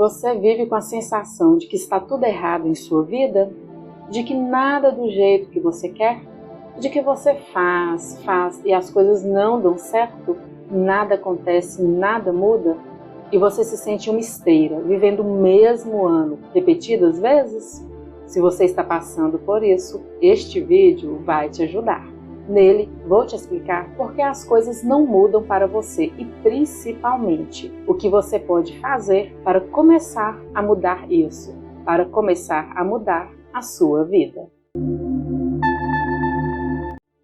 Você vive com a sensação de que está tudo errado em sua vida? De que nada do jeito que você quer? De que você faz e as coisas não dão certo? Nada acontece, nada muda? E você se sente uma esteira, vivendo o mesmo ano, repetidas vezes? Se você está passando por isso, este vídeo vai te ajudar. Nele, vou te explicar por que as coisas não mudam para você e, principalmente, o que você pode fazer para começar a mudar isso, para começar a mudar a sua vida.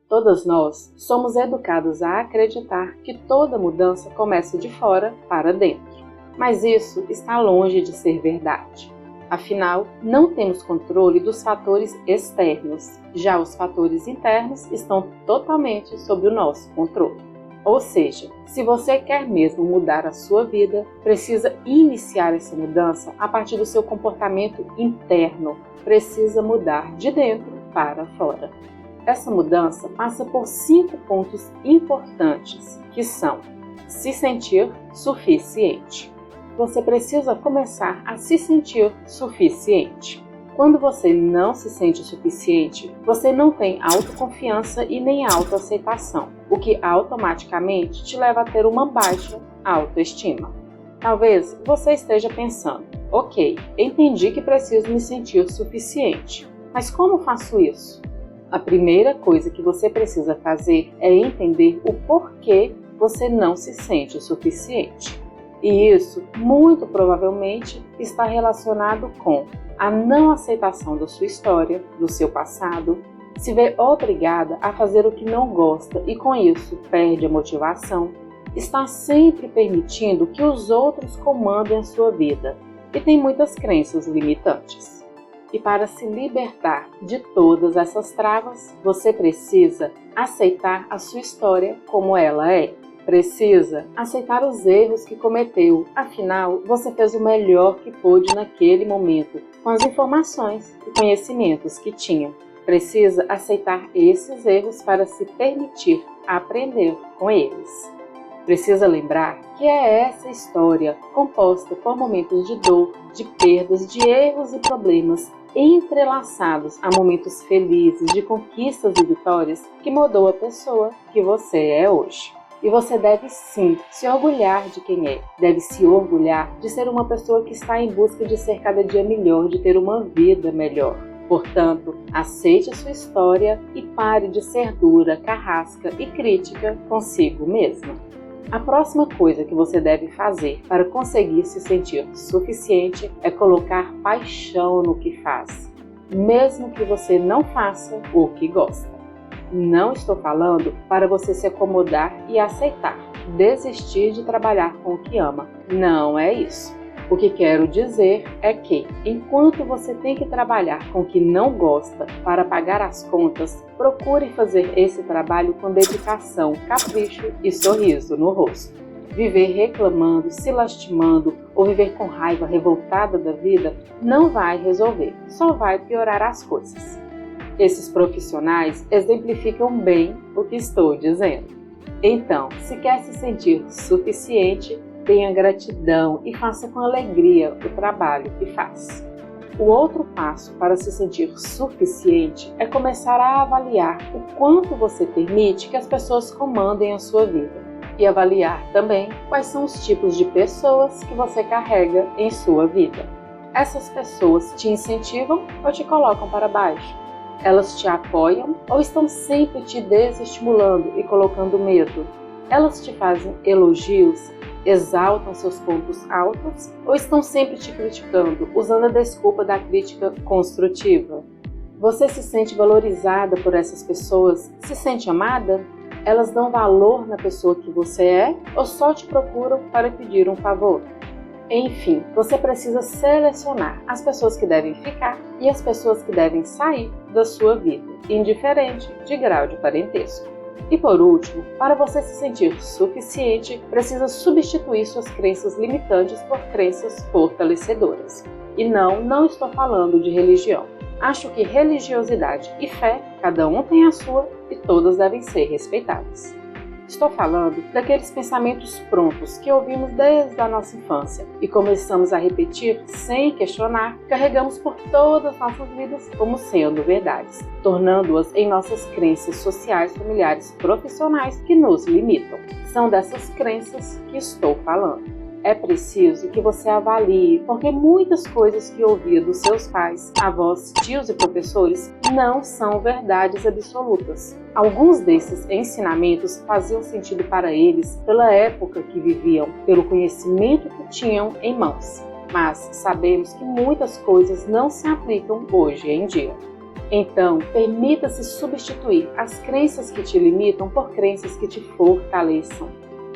Todas nós somos educados a acreditar que toda mudança começa de fora para dentro, mas isso está longe de ser verdade. Afinal, não temos controle dos fatores externos, já os fatores internos estão totalmente sob o nosso controle. Ou seja, se você quer mesmo mudar a sua vida, precisa iniciar essa mudança a partir do seu comportamento interno, precisa mudar de dentro para fora. Essa mudança passa por 5 pontos importantes, que são: se sentir suficiente. Você precisa começar a se sentir suficiente. Quando você não se sente suficiente, você não tem autoconfiança e nem autoaceitação, o que automaticamente te leva a ter uma baixa autoestima. Talvez você esteja pensando: ok, entendi que preciso me sentir suficiente, mas como faço isso? A primeira coisa que você precisa fazer é entender o porquê você não se sente suficiente. E isso, muito provavelmente, está relacionado com a não aceitação da sua história, do seu passado, se vê obrigada a fazer o que não gosta e com isso perde a motivação, está sempre permitindo que os outros comandem a sua vida e tem muitas crenças limitantes. E para se libertar de todas essas travas, você precisa aceitar a sua história como ela é. Precisa aceitar os erros que cometeu, afinal, você fez o melhor que pôde naquele momento, com as informações e conhecimentos que tinha. Precisa aceitar esses erros para se permitir aprender com eles. Precisa lembrar que é essa história, composta por momentos de dor, de perdas, de erros e problemas, entrelaçados a momentos felizes, de conquistas e vitórias, que mudou a pessoa que você é hoje. E você deve sim se orgulhar de quem é, deve se orgulhar de ser uma pessoa que está em busca de ser cada dia melhor, de ter uma vida melhor. Portanto, aceite a sua história e pare de ser dura, carrasca e crítica consigo mesma. A próxima coisa que você deve fazer para conseguir se sentir suficiente é colocar paixão no que faz, mesmo que você não faça o que gosta. Não estou falando para você se acomodar e aceitar, desistir de trabalhar com o que ama. Não é isso. O que quero dizer é que, enquanto você tem que trabalhar com o que não gosta para pagar as contas, procure fazer esse trabalho com dedicação, capricho e sorriso no rosto. Viver reclamando, se lastimando ou viver com raiva revoltada da vida não vai resolver, só vai piorar as coisas. Esses profissionais exemplificam bem o que estou dizendo. Então, se quer se sentir suficiente, tenha gratidão e faça com alegria o trabalho que faz. O outro passo para se sentir suficiente é começar a avaliar o quanto você permite que as pessoas comandem a sua vida. E avaliar também quais são os tipos de pessoas que você carrega em sua vida. Essas pessoas te incentivam ou te colocam para baixo? Elas te apoiam ou estão sempre te desestimulando e colocando medo? Elas te fazem elogios, exaltam seus pontos altos ou estão sempre te criticando, usando a desculpa da crítica construtiva? Você se sente valorizada por essas pessoas? Se sente amada? Elas dão valor na pessoa que você é ou só te procuram para pedir um favor? Enfim, você precisa selecionar as pessoas que devem ficar e as pessoas que devem sair da sua vida, indiferente de grau de parentesco. E por último, para você se sentir suficiente, precisa substituir suas crenças limitantes por crenças fortalecedoras. E não estou falando de religião. Acho que religiosidade e fé, cada um tem a sua e todas devem ser respeitadas. Estou falando daqueles pensamentos prontos que ouvimos desde a nossa infância e começamos a repetir sem questionar, carregamos por todas as nossas vidas como sendo verdades, tornando-as em nossas crenças sociais, familiares, profissionais que nos limitam. São dessas crenças que estou falando. É preciso que você avalie, porque muitas coisas que ouvia dos seus pais, avós, tios e professores não são verdades absolutas. Alguns desses ensinamentos faziam sentido para eles pela época que viviam, pelo conhecimento que tinham em mãos. Mas sabemos que muitas coisas não se aplicam hoje em dia. Então, permita-se substituir as crenças que te limitam por crenças que te fortaleçam.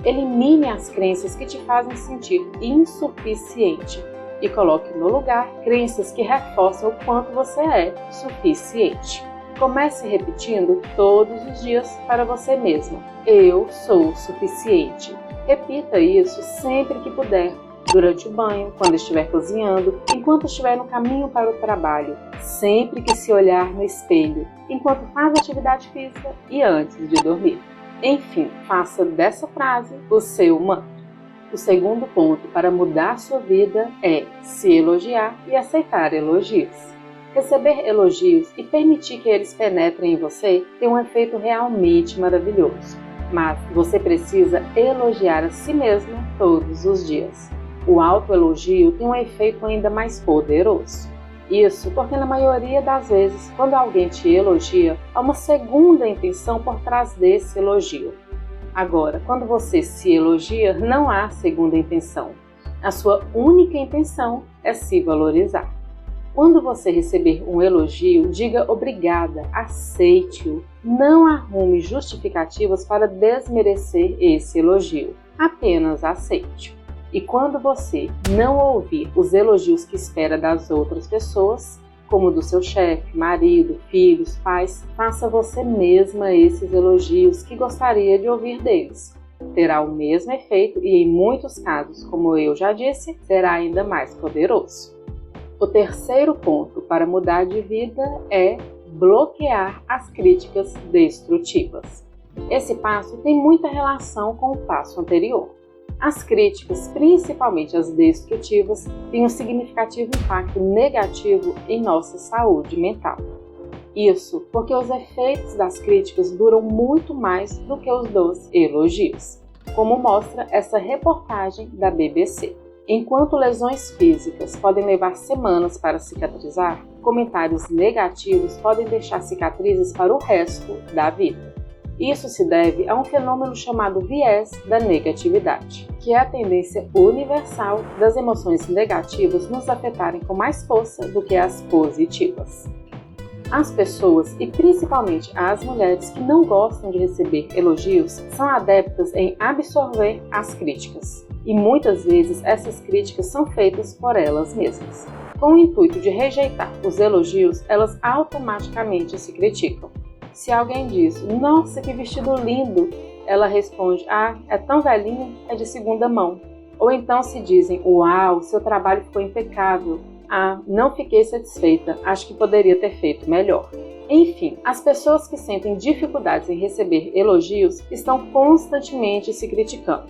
Elimine as crenças que te fazem sentir insuficiente e coloque no lugar crenças que reforçam o quanto você é suficiente. Comece repetindo todos os dias para você mesma: eu sou suficiente. Repita isso sempre que puder, durante o banho, quando estiver cozinhando, enquanto estiver no caminho para o trabalho, sempre que se olhar no espelho, enquanto faz atividade física e antes de dormir. Enfim, faça dessa frase o seu mantra. O segundo ponto para mudar sua vida é se elogiar e aceitar elogios. Receber elogios e permitir que eles penetrem em você tem um efeito realmente maravilhoso. Mas você precisa elogiar a si mesmo todos os dias. O autoelogio tem um efeito ainda mais poderoso. Isso porque na maioria das vezes, quando alguém te elogia, há uma segunda intenção por trás desse elogio. Agora, quando você se elogia, não há segunda intenção. A sua única intenção é se valorizar. Quando você receber um elogio, diga obrigada, aceite-o. Não arrume justificativas para desmerecer esse elogio. Apenas aceite-o. E quando você não ouvir os elogios que espera das outras pessoas, como do seu chefe, marido, filhos, pais, faça você mesma esses elogios que gostaria de ouvir deles. Terá o mesmo efeito e, em muitos casos, como eu já disse, será ainda mais poderoso. O terceiro ponto para mudar de vida é bloquear as críticas destrutivas. Esse passo tem muita relação com o passo anterior. As críticas, principalmente as destrutivas, têm um significativo impacto negativo em nossa saúde mental. Isso porque os efeitos das críticas duram muito mais do que os dos elogios, como mostra essa reportagem da BBC. Enquanto lesões físicas podem levar semanas para cicatrizar, comentários negativos podem deixar cicatrizes para o resto da vida. Isso se deve a um fenômeno chamado viés da negatividade, que é a tendência universal das emoções negativas nos afetarem com mais força do que as positivas. As pessoas, e principalmente as mulheres que não gostam de receber elogios, são adeptas em absorver as críticas. E muitas vezes essas críticas são feitas por elas mesmas. Com o intuito de rejeitar os elogios, elas automaticamente se criticam. Se alguém diz, nossa, que vestido lindo, ela responde, ah, é tão velhinho, é de segunda mão. Ou então se dizem, uau, seu trabalho ficou impecável. Ah, não fiquei satisfeita, acho que poderia ter feito melhor. Enfim, as pessoas que sentem dificuldades em receber elogios estão constantemente se criticando.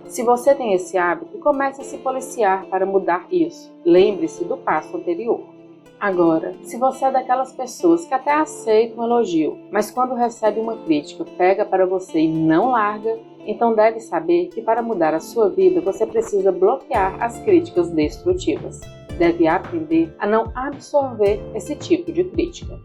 Se você tem esse hábito, comece a se policiar para mudar isso. Lembre-se do passo anterior. Agora, se você é daquelas pessoas que até aceitam um elogio, mas quando recebe uma crítica, pega para você e não larga, então deve saber que para mudar a sua vida, você precisa bloquear as críticas destrutivas. Deve aprender a não absorver esse tipo de crítica.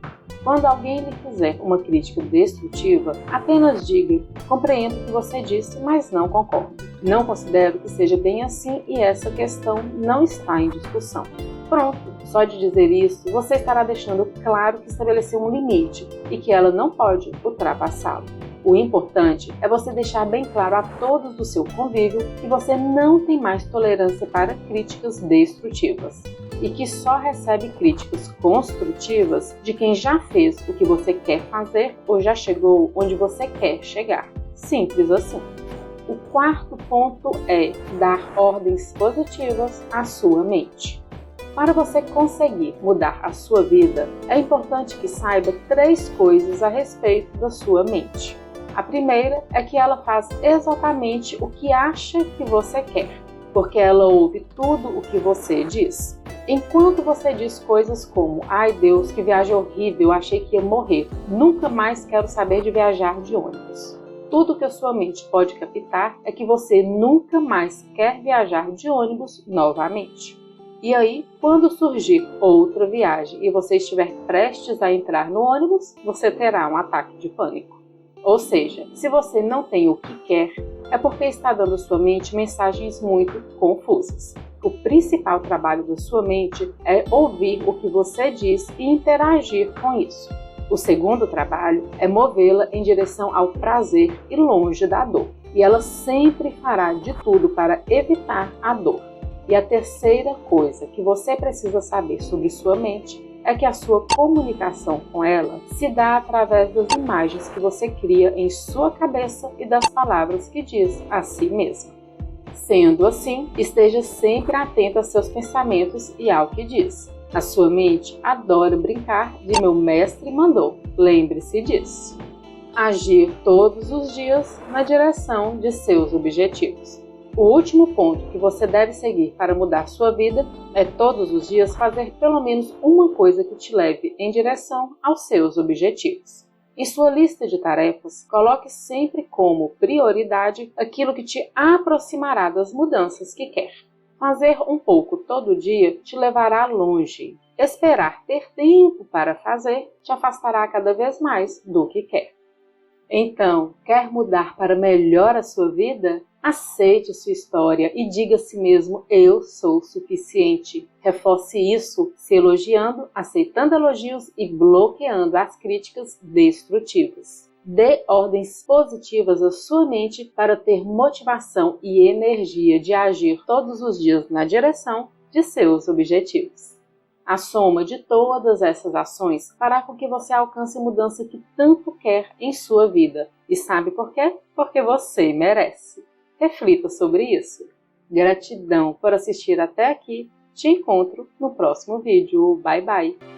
Quando alguém lhe fizer uma crítica destrutiva, apenas diga, compreendo o que você disse, mas não concordo. Não considero que seja bem assim e essa questão não está em discussão. Pronto, só de dizer isso, você estará deixando claro que estabeleceu um limite e que ela não pode ultrapassá-lo. O importante é você deixar bem claro a todos do seu convívio que você não tem mais tolerância para críticas destrutivas e que só recebe críticas construtivas de quem já fez o que você quer fazer ou já chegou onde você quer chegar. Simples assim. O quarto ponto é dar ordens positivas à sua mente. Para você conseguir mudar a sua vida, é importante que saiba 3 coisas a respeito da sua mente. A primeira é que ela faz exatamente o que acha que você quer, porque ela ouve tudo o que você diz. Enquanto você diz coisas como: ai Deus, que viagem horrível, achei que ia morrer, nunca mais quero saber de viajar de ônibus. Tudo que a sua mente pode captar é que você nunca mais quer viajar de ônibus novamente. E aí, quando surgir outra viagem e você estiver prestes a entrar no ônibus, você terá um ataque de pânico. Ou seja, se você não tem o que quer, é porque está dando à sua mente mensagens muito confusas. O principal trabalho da sua mente é ouvir o que você diz e interagir com isso. O segundo trabalho é movê-la em direção ao prazer e longe da dor. E ela sempre fará de tudo para evitar a dor. E a terceira coisa que você precisa saber sobre sua mente é que a sua comunicação com ela se dá através das imagens que você cria em sua cabeça e das palavras que diz a si mesma. Sendo assim, esteja sempre atento a seus pensamentos e ao que diz. A sua mente adora brincar de meu mestre mandou. Lembre-se disso. Agir todos os dias na direção de seus objetivos. O último ponto que você deve seguir para mudar sua vida é todos os dias fazer pelo menos uma coisa que te leve em direção aos seus objetivos. Em sua lista de tarefas, coloque sempre como prioridade aquilo que te aproximará das mudanças que quer. Fazer um pouco todo dia te levará longe. Esperar ter tempo para fazer te afastará cada vez mais do que quer. Então, quer mudar para melhor a sua vida? Aceite sua história e diga a si mesmo: eu sou suficiente. Reforce isso se elogiando, aceitando elogios e bloqueando as críticas destrutivas. Dê ordens positivas à sua mente para ter motivação e energia de agir todos os dias na direção de seus objetivos. A soma de todas essas ações fará com que você alcance a mudança que tanto quer em sua vida. E sabe por quê? Porque você merece. Reflita sobre isso. Gratidão por assistir até aqui. Te encontro no próximo vídeo. Bye bye!